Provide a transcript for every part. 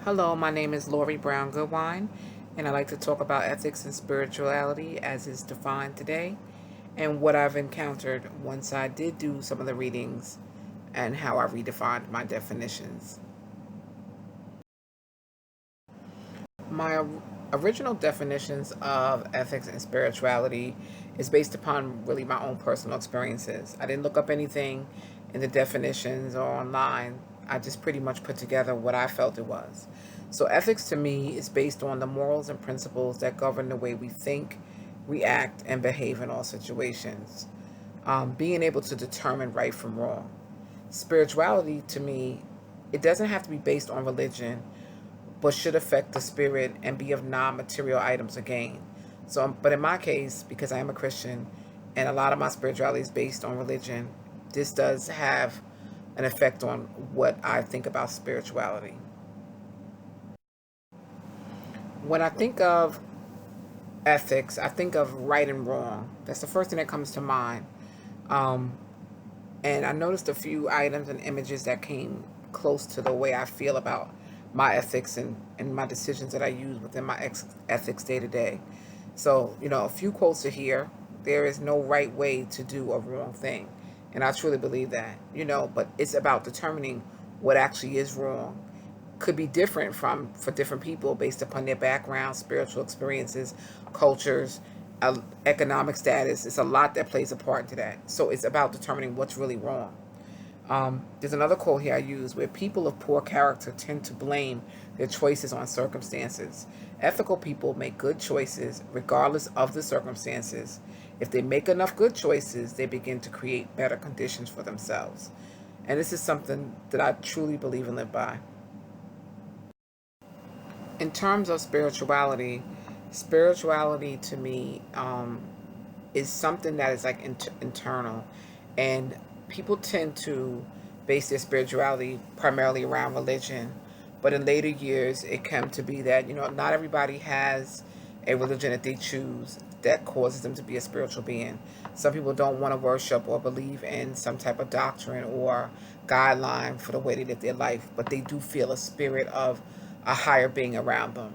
Hello, my name is Lori Brown-Goodwine, and I'd like to talk about ethics and spirituality as is defined today and what I've encountered once I did do some of the readings and how I redefined my definitions. My original definitions of ethics and spirituality is based upon really my own personal experiences. I didn't look up anything in the definitions or online. I just pretty much put together what I felt it was. So ethics to me is based on the morals and principles that govern the way we think, react, and behave in all situations. Being able to determine right from wrong. Spirituality to me, it doesn't have to be based on religion, but should affect the spirit and be of non-material items or gain. So, but in my case, because I am a Christian and a lot of my spirituality is based on religion, this does have an effect on what I think about spirituality. When I think of ethics, I think of right and wrong. That's the first thing that comes to mind. Um, and I noticed a few items and images that came close to the way I feel about my ethics and my decisions that I use within my ethics day to day. So, a few quotes are here. There is no right way to do a wrong thing. And I truly believe that, but it's about determining what actually is wrong. Could be different for different people based upon their background, spiritual experiences, cultures, economic status. It's a lot that plays a part into that. So it's about determining what's really wrong. There's another quote here I use where people of poor character tend to blame their choices on circumstances. Ethical people make good choices regardless of the circumstances. If they make enough good choices, they begin to create better conditions for themselves. And this is something that I truly believe and live by. In terms of spirituality to me is something that is like internal, and people tend to base their spirituality primarily around religion. But in later years, it came to be that not everybody has a religion that they choose that causes them to be a spiritual being. Some people don't want to worship or believe in some type of doctrine or guideline for the way they live their life, but they do feel a spirit of a higher being around them.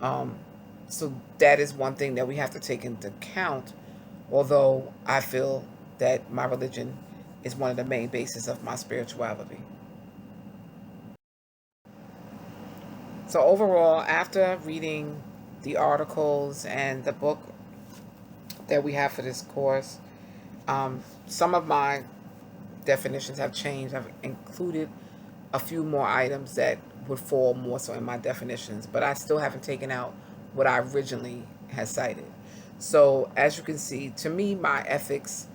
Um, so that is one thing that we have to take into account. Although I feel that my religion is one of the main bases of my spirituality. So overall, after reading the articles and the book that we have for this course, some of my definitions have changed. I've included a few more items that would fall more so in my definitions, but I still haven't taken out what I originally had cited. So as you can see, to me, my ethics,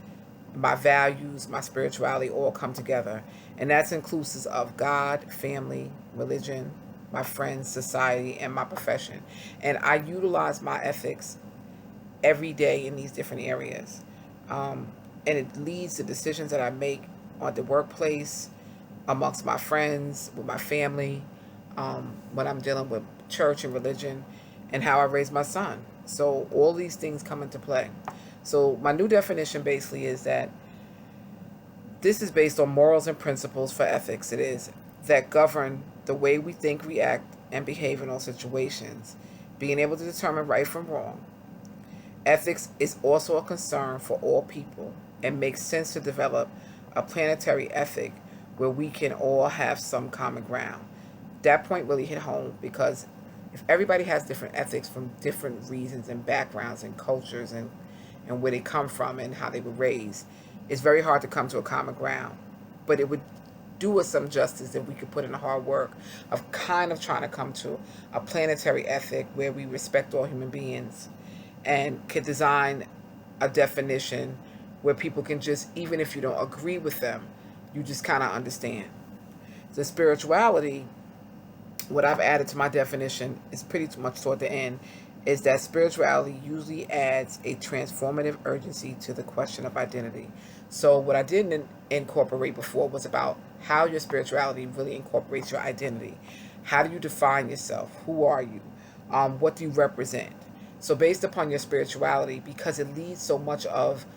my values, my spirituality all come together. And that's inclusive of God, family, religion, my friends, society, and my profession. And I utilize my ethics every day in these different areas. Um, and it leads to decisions that I make on the workplace, amongst my friends, with my family, when I'm dealing with church and religion, and how I raise my son. So all these things come into play. So my new definition basically is that this is based on morals and principles for ethics. It is that govern the way we think, react, and behave in all situations, being able to determine right from wrong. Ethics is also a concern for all people and makes sense to develop a planetary ethic where we can all have some common ground. That point really hit home because if everybody has different ethics from different reasons and backgrounds and cultures and where they come from and how they were raised, it's very hard to come to a common ground. But it would do us some justice if we could put in the hard work of kind of trying to come to a planetary ethic where we respect all human beings and could design a definition where people can just, even if you don't agree with them, you just kind of understand. The spirituality, what I've added to my definition is pretty much toward the end, is that spirituality usually adds a transformative urgency to the question of identity. So what I didn't incorporate before was about how your spirituality really incorporates your identity. How do you define yourself? Who are you? What do you represent? So based upon your spirituality, because it leads so much of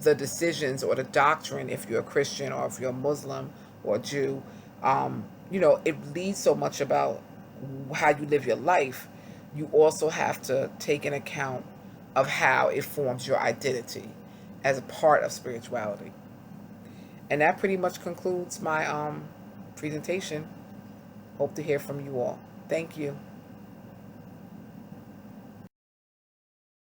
the decisions or the doctrine, if you're a Christian or if you're a Muslim or a Jew, it leads so much about how you live your life, you also have to take an account of how it forms your identity as a part of spirituality. And that pretty much concludes my presentation. Hope to hear from you all. Thank you.